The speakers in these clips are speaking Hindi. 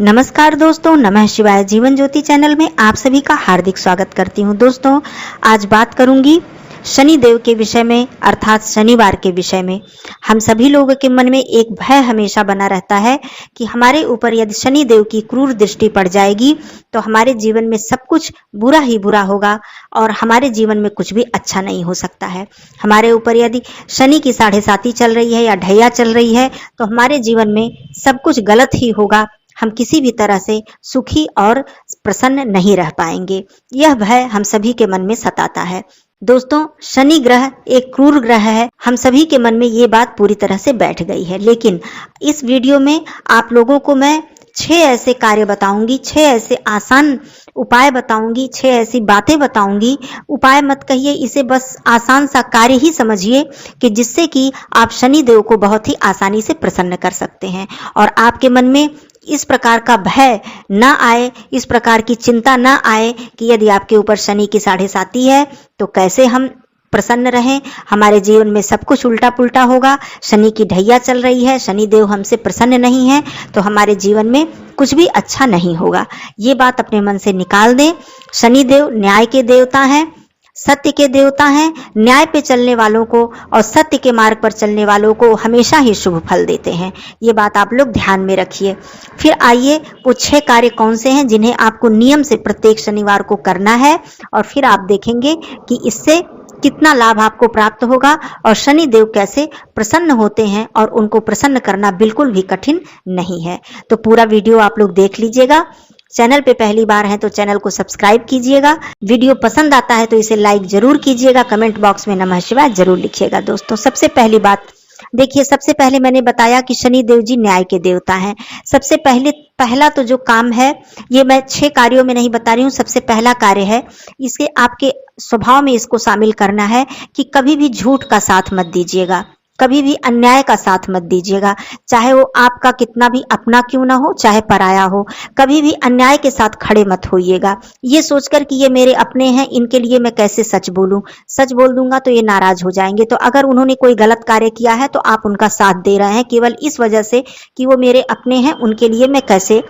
नमस्कार दोस्तों, नमः शिवाय जीवन ज्योति चैनल में आप सभी का हार्दिक स्वागत करती हूं। दोस्तों, आज बात करूंगी शनि देव के विषय में, अर्थात शनिवार के विषय में। हम सभी लोगों के मन में एक भय हमेशा बना रहता है कि हमारे ऊपर यदि शनि देव की क्रूर दृष्टि पड़ जाएगी तो हमारे जीवन में सब कुछ बुरा ही बुरा होगा और हमारे जीवन में कुछ भी अच्छा नहीं हो सकता है। हमारे ऊपर यदि शनि की 7.5 चल रही है या ढैया चल रही है तो हमारे जीवन में सब कुछ गलत ही होगा। हम किसी भी तरह से सुखी और प्रसन्न नहीं रह पाएंगे। यह भय हम सभी के मन में सताता है। दोस्तों, शनि ग्रह एक क्रूर ग्रह है। हम सभी के मन में ये बात पूरी तरह से बैठ गई है। लेकिन इस वीडियो में आप लोगों को मैं 6 ऐसे कार्य बताऊंगी, 6 ऐसे आसान उपाय बताऊंगी, 6 ऐसी बातें बताऊंगी। उपाय मत कहिए इसे, बस आसान सा कार्य ही समझिए कि जिससे कि आप शनि देव को बहुत ही आसानी से प्रसन्न कर सकते हैं और आपके मन में इस प्रकार का भय न आए, इस प्रकार की चिंता न आए कि यदि आपके ऊपर शनि की 7.5 है तो कैसे हम प्रसन्न रहें, हमारे जीवन में सब कुछ उल्टा पुल्टा होगा। शनि की ढैया चल रही है, शनि देव हमसे प्रसन्न नहीं है तो हमारे जीवन में कुछ भी अच्छा नहीं होगा। ये बात अपने मन से निकाल दें। शनि देव न्याय के देवता हैं, सत्य के देवता हैं। न्याय पे चलने वालों को और सत्य के मार्ग पर चलने वालों को हमेशा ही शुभ फल देते हैं। ये बात आप लोग ध्यान में रखिए। फिर आइए, वो 6 कार्य कौन से हैं जिन्हें आपको नियम से प्रत्येक शनिवार को करना है और फिर आप देखेंगे कि इससे कितना लाभ आपको प्राप्त होगा और शनि देव कैसे प्रसन्न होते हैं और उनको प्रसन्न करना बिल्कुल भी कठिन नहीं है। तो पूरा वीडियो आप लोग देख लीजिएगा। चैनल पे पहली बार हैं तो चैनल को सब्सक्राइब कीजिएगा। वीडियो पसंद आता है तो इसे लाइक जरूर कीजिएगा। कमेंट बॉक्स में नमः शिवाय जरूर लिखिएगा। दोस्तों, सबसे पहली बात देखिए, सबसे पहले मैंने बताया कि शनि देव जी न्याय के देवता हैं। सबसे पहला तो जो काम है, ये मैं 6 कार्यों में नहीं बता रही हूँ, सबसे पहला कार्य है, इसके आपके स्वभाव में इसको शामिल करना है कि कभी भी झूठ का साथ मत दीजिएगा, कभी भी अन्याय का साथ मत दीजिएगा, चाहे वो आपका कितना भी अपना क्यों ना हो, चाहे पराया हो। कभी भी अन्याय के साथ खड़े मत होइएगा ये सोचकर कि ये मेरे अपने हैं, इनके लिए मैं कैसे सच बोलूं, सच बोल दूंगा तो ये नाराज हो जाएंगे। तो अगर उन्होंने कोई गलत कार्य किया है तो आप उनका साथ दे रहे हैं केवल इस वजह से कि वो मेरे अपने हैं, उनके लिए मैं कैसे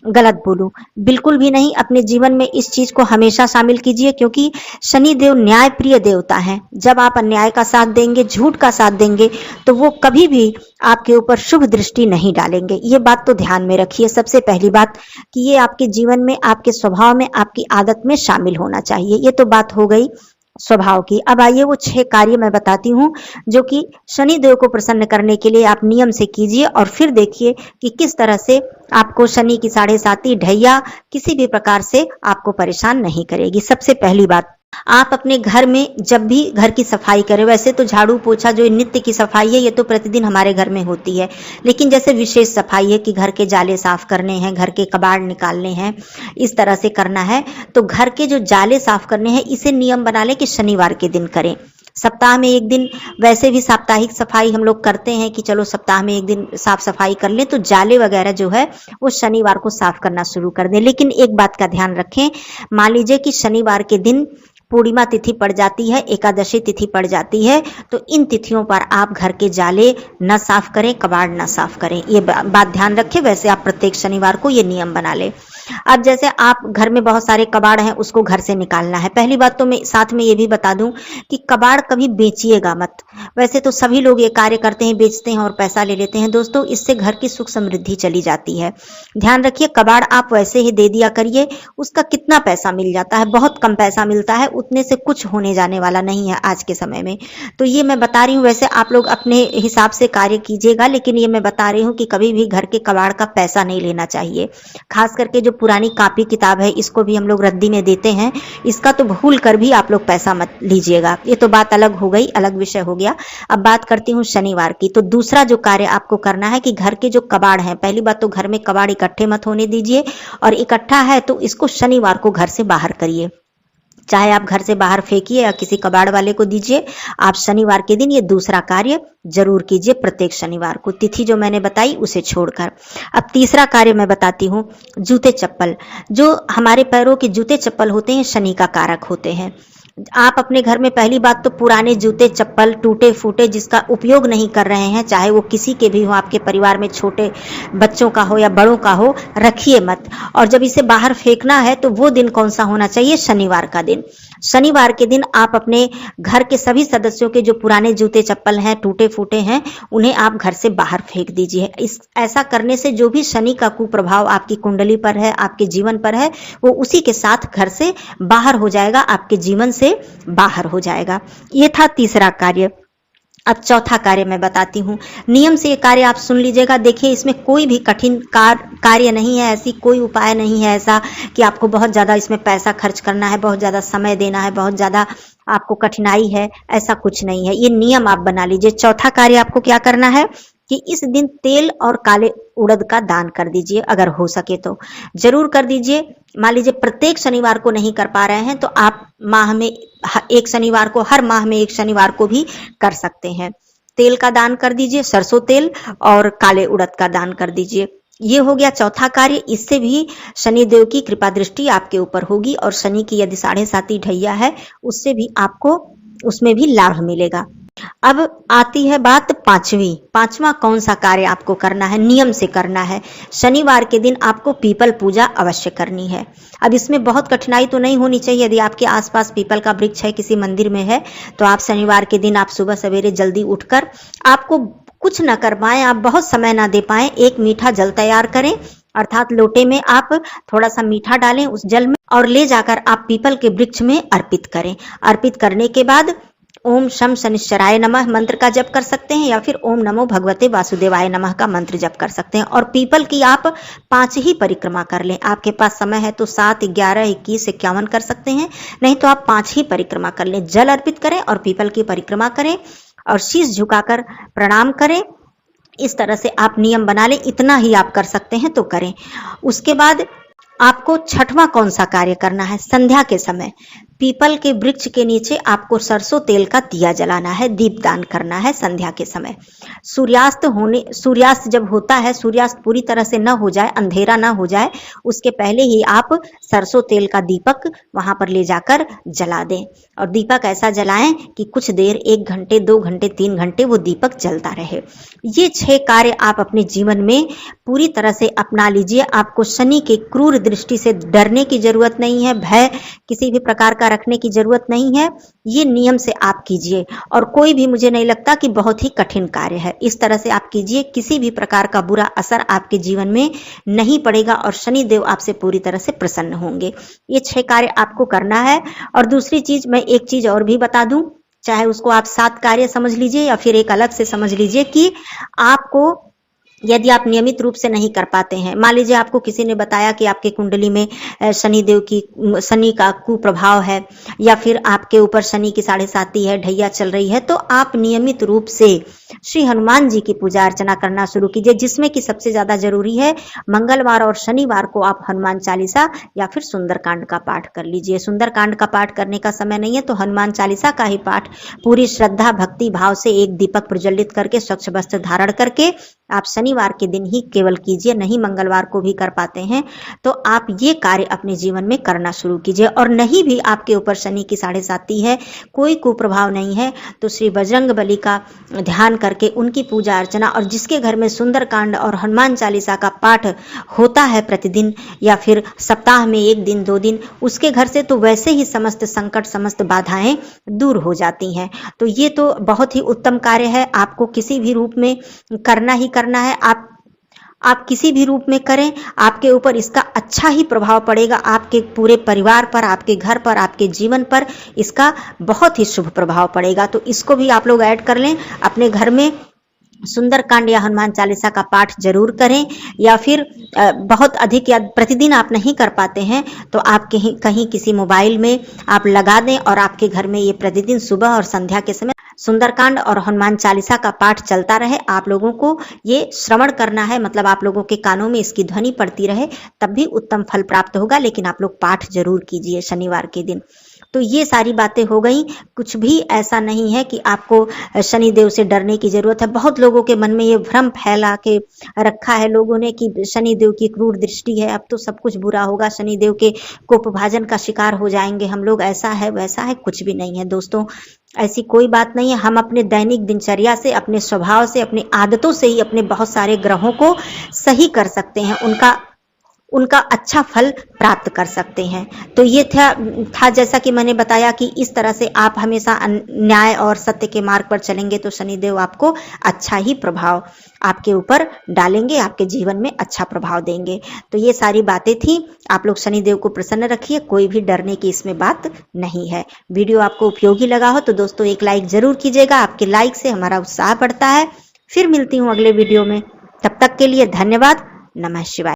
गलत बोलूं। बिल्कुल भी नहीं। अपने जीवन में इस चीज को हमेशा शामिल कीजिए क्योंकि शनि देव न्याय प्रिय देवता हैं। जब आप अन्याय का साथ देंगे, झूठ का साथ देंगे तो वो कभी भी आपके ऊपर शुभ दृष्टि नहीं डालेंगे। ये बात तो ध्यान में रखिए। सबसे पहली बात कि ये आपके जीवन में, आपके स्वभाव में, आपकी आदत में शामिल होना चाहिए। ये तो बात हो गई स्वभाव की। अब आइए वो 6 कार्य मैं बताती हूँ जो कि शनि देव को प्रसन्न करने के लिए आप नियम से कीजिए और फिर देखिए कि किस तरह से आपको शनि की 7.5 ढैया किसी भी प्रकार से आपको परेशान नहीं करेगी। सबसे पहली बात, आप अपने घर में जब भी घर की सफाई करें, वैसे तो झाड़ू पोछा जो नित्य की सफाई है ये तो प्रतिदिन हमारे घर में होती है, लेकिन जैसे विशेष सफाई है कि घर के जाले साफ करने हैं, घर के कबाड़ निकालने हैं, इस तरह से करना है, तो घर के जो जाले साफ करने हैं इसे नियम बना लें कि शनिवार के दिन करें। सप्ताह में एक दिन, वैसे भी साप्ताहिक सफाई हम लोग करते हैं कि चलो सप्ताह में एक दिन साफ सफाई कर लें, तो जाले वगैरह जो है वो शनिवार को साफ करना शुरू कर दें। लेकिन एक बात का ध्यान रखें, मान लीजिए कि शनिवार के दिन पूर्णिमा तिथि पड़ जाती है, एकादशी तिथि पड़ जाती है, तो इन तिथियों पर आप घर के जाले न साफ करें, कबाड़ न साफ करें। ये बात ध्यान रखें। वैसे आप प्रत्येक शनिवार को ये नियम बना लें। अब जैसे आप घर में बहुत सारे कबाड़ हैं, उसको घर से निकालना है। पहली बात तो मैं साथ में ये भी बता दूं कि कबाड़ कभी बेचिएगा मत। वैसे तो सभी लोग ये कार्य करते हैं, बेचते हैं और पैसा ले लेते हैं। दोस्तों, इससे घर की सुख समृद्धि चली जाती है। ध्यान रखिए, कबाड़ आप वैसे ही दे दिया करिए। उसका कितना पैसा मिल जाता है, बहुत कम पैसा मिलता है, उतने से कुछ होने जाने वाला नहीं है आज के समय में। तो ये मैं बता रही हूँ, वैसे आप लोग अपने हिसाब से कार्य कीजिएगा, लेकिन ये मैं बता रही हूँ कि कभी भी घर के कबाड़ का पैसा नहीं लेना चाहिए। खास करके जो पुरानी कॉपी किताब है इसको भी हम लोग रद्दी में देते हैं, इसका तो भूल कर भी आप लोग पैसा मत लीजिएगा। ये तो बात अलग हो गई, अलग विषय हो गया। अब बात करती हूँ शनिवार की। तो दूसरा जो कार्य आपको करना है कि घर के जो कबाड़ हैं, पहली बात तो घर में कबाड़ इकट्ठे मत होने दीजिए, और इकट्ठा है तो इसको शनिवार को घर से बाहर करिए। चाहे आप घर से बाहर फेंकिए या किसी कबाड़ वाले को दीजिए, आप शनिवार के दिन ये दूसरा कार्य जरूर कीजिए, प्रत्येक शनिवार को, तिथि जो मैंने बताई उसे छोड़कर। अब तीसरा कार्य मैं बताती हूँ, जूते चप्पल। जो हमारे पैरों के जूते चप्पल होते हैं शनि का कारक होते हैं। आप अपने घर में पहली बात तो पुराने जूते चप्पल टूटे फूटे जिसका उपयोग नहीं कर रहे हैं, चाहे वो किसी के भी हो, आपके परिवार में छोटे बच्चों का हो या बड़ों का हो, रखिए मत। और जब इसे बाहर फेंकना है तो वो दिन कौन सा होना चाहिए? शनिवार का दिन। शनिवार के दिन आप अपने घर के सभी सदस्यों के जो पुराने जूते चप्पल हैं, टूटे फूटे हैं, उन्हें आप घर से बाहर फेंक दीजिए। ऐसा करने से जो भी शनि का कुप्रभाव आपकी कुंडली पर है, आपके जीवन पर है, वो उसी के साथ घर से बाहर हो जाएगा, आपके जीवन से बाहर हो जाएगा। ये था तीसरा कार्य। अब चौथा कार्य मैं बताती हूँ। नियम से ये कार्य आप सुन लीजिएगा। देखिए, इसमें कोई भी कठिन कार्य नहीं है, ऐसी कोई उपाय नहीं है ऐसा कि आपको बहुत ज़्यादा इसमें पैसा खर्च करना है, बहुत ज़्यादा समय देना है, बहुत ज़्यादा आपको कठिनाई है, ऐसा कुछ नहीं है। ये नियम आप बना लीजिए। चौथा कार्य आपको क्या करना है कि इस दिन तेल और काले उड़द का दान कर दीजिए, अगर हो सके तो जरूर कर दीजिए। मान लीजिए प्रत्येक शनिवार को नहीं कर पा रहे हैं तो आप माह में एक शनिवार को, हर माह में एक शनिवार को भी कर सकते हैं। तेल का दान कर दीजिए, सरसों तेल और काले उड़द का दान कर दीजिए। ये हो गया चौथा कार्य। इससे भी शनिदेव की कृपा दृष्टि आपके ऊपर होगी और शनि की यदि 7.5 ढैया है उससे भी आपको उसमें भी लाभ मिलेगा। अब आती है बात पांचवा कौन सा कार्य आपको करना है, नियम से करना है। शनिवार के दिन आपको पीपल पूजा अवश्य करनी है। अब इसमें बहुत कठिनाई तो नहीं होनी चाहिए। यदि आपके आसपास पीपल का वृक्ष है, किसी मंदिर में है, तो आप शनिवार के दिन आप सुबह सवेरे जल्दी उठकर, आपको कुछ न कर पाए, आप बहुत समय ना दे पाए, एक मीठा जल तैयार करें, अर्थात लोटे में आप थोड़ा सा मीठा डालें उस जल में और ले जाकर आप पीपल के वृक्ष में अर्पित करें। अर्पित करने के बाद ओम शम शनिश्चराय नमः मंत्र का जप कर सकते हैं या फिर ओम नमो भगवते वासुदेवाय नमः का मंत्र जप कर सकते हैं। और पीपल की आप 5 ही परिक्रमा कर लें। आपके पास समय है तो 7, 11, 21, 51 कर सकते हैं, नहीं तो आप 5 ही परिक्रमा कर लें। जल अर्पित करें और पीपल की परिक्रमा करें और शीश झुकाकर प्रणाम करें। इस तरह से आप नियम बना लें। इतना ही आप कर सकते हैं तो करें। उसके बाद आपको छठवां कौन सा कार्य करना है? संध्या के समय पीपल के वृक्ष के नीचे आपको सरसों तेल का दिया जलाना है, दीपदान करना है संध्या के समय। सूर्यास्त जब होता है, सूर्यास्त पूरी तरह से न हो जाए, अंधेरा न हो जाए, उसके पहले ही आप सरसों तेल का दीपक वहां पर ले जाकर जला दें। और दीपक ऐसा जलाएं कि कुछ देर, 1 घंटे, 2 घंटे, 3 घंटे वो दीपक जलता रहे। ये 6 कार्य आप अपने जीवन में पूरी तरह से अपना लीजिए। आपको शनि के क्रूर दृष्टि से डरने की जरूरत नहीं है, भय किसी भी प्रकार का रखने की जरूरत नहीं है। ये नियम से आप कीजिए और कोई भी, मुझे नहीं लगता कि बहुत ही कठिन कार्य है। इस तरह से आप कीजिए, किसी भी प्रकार का बुरा असर आपके जीवन में नहीं पड़ेगा और शनि देव आपसे पूरी तरह से प्रसन्न होंगे। ये 6 कार्य आपको करना है। और दूसरी चीज, मैं एक चीज और भी बता दूं, चाहे उसको आप 7 कार्य समझ लीजिए या फिर एक अलग से समझ लीजिए, कि आपको यदि आप नियमित रूप से नहीं कर पाते हैं, मान लीजिए आपको किसी ने बताया कि आपके कुंडली में शनि का कुप्रभाव है या फिर आपके ऊपर शनि की 7.5 है, ढैया चल रही है, तो आप नियमित रूप से श्री हनुमान जी की पूजा अर्चना करना शुरू कीजिए, जिसमें कि सबसे ज्यादा जरूरी है मंगलवार और शनिवार को आप हनुमान चालीसा या फिर सुंदरकांड का पाठ कर लीजिए। सुंदरकांड का पाठ करने का समय नहीं है तो हनुमान चालीसा का ही पाठ पूरी श्रद्धा भक्ति भाव से एक दीपक प्रज्वलित करके, स्वच्छ वस्त्र धारण करके आप शनिवार के दिन ही केवल कीजिए। नहीं मंगलवार को भी कर पाते हैं तो आप ये कार्य अपने जीवन में करना शुरू कीजिए। और नहीं भी आपके ऊपर शनि की 7.5 है, कोई कुप्रभाव नहीं है, तो श्री बजरंग बली का ध्यान करके उनकी पूजा अर्चना, और जिसके घर में सुंदरकांड और हनुमान चालीसा का पाठ होता है प्रतिदिन या फिर सप्ताह में 1 दिन 2 दिन, उसके घर से तो वैसे ही समस्त संकट, समस्त बाधाएं दूर हो जाती हैं। तो ये तो बहुत ही उत्तम कार्य है। आपको किसी भी रूप में करना ही करना है। आप किसी भी रूप में करें, आपके ऊपर इसका अच्छा ही प्रभाव पड़ेगा, आपके पूरे परिवार पर, आपके घर पर, आपके जीवन पर इसका बहुत ही शुभ प्रभाव पड़ेगा। तो इसको भी आप लोग ऐड कर लें। अपने घर में सुंदरकांड या हनुमान चालीसा का पाठ जरूर करें, या फिर बहुत अधिक या प्रतिदिन आप नहीं कर पाते हैं तो आप कहीं किसी मोबाइल में आप लगा दें और आपके घर में ये प्रतिदिन सुबह और संध्या के समय सुंदरकांड और हनुमान चालीसा का पाठ चलता रहे। आप लोगों को ये श्रवण करना है, मतलब आप लोगों के कानों में इसकी ध्वनि पड़ती रहे, तब भी उत्तम फल प्राप्त होगा। लेकिन आप लोग पाठ जरूर कीजिए शनिवार के दिन। तो ये सारी बातें हो गई। कुछ भी ऐसा नहीं है कि आपको शनिदेव से डरने की जरूरत है। बहुत लोगों के मन में ये भ्रम फैला के रखा है लोगों ने कि शनिदेव की क्रूर दृष्टि है, अब तो सब कुछ बुरा होगा, शनिदेव के कोपभाजन का शिकार हो जाएंगे हम लोग, ऐसा है वैसा है। कुछ भी नहीं है दोस्तों, ऐसी कोई बात नहीं है। हम अपने दैनिक दिनचर्या से, अपने स्वभाव से, अपनी आदतों से ही अपने बहुत सारे ग्रहों को सही कर सकते हैं, उनका अच्छा फल प्राप्त कर सकते हैं। तो ये था जैसा कि मैंने बताया कि इस तरह से आप हमेशा न्याय और सत्य के मार्ग पर चलेंगे तो शनिदेव आपको अच्छा ही प्रभाव आपके ऊपर डालेंगे, आपके जीवन में अच्छा प्रभाव देंगे। तो ये सारी बातें थी। आप लोग शनिदेव को प्रसन्न रखिए, कोई भी डरने की इसमें बात नहीं है। वीडियो आपको उपयोगी लगा हो तो दोस्तों एक लाइक जरूर कीजिएगा, आपके लाइक से हमारा उत्साह बढ़ता है। फिर मिलती हूँ अगले वीडियो में, तब तक के लिए धन्यवाद। नमः शिवाय।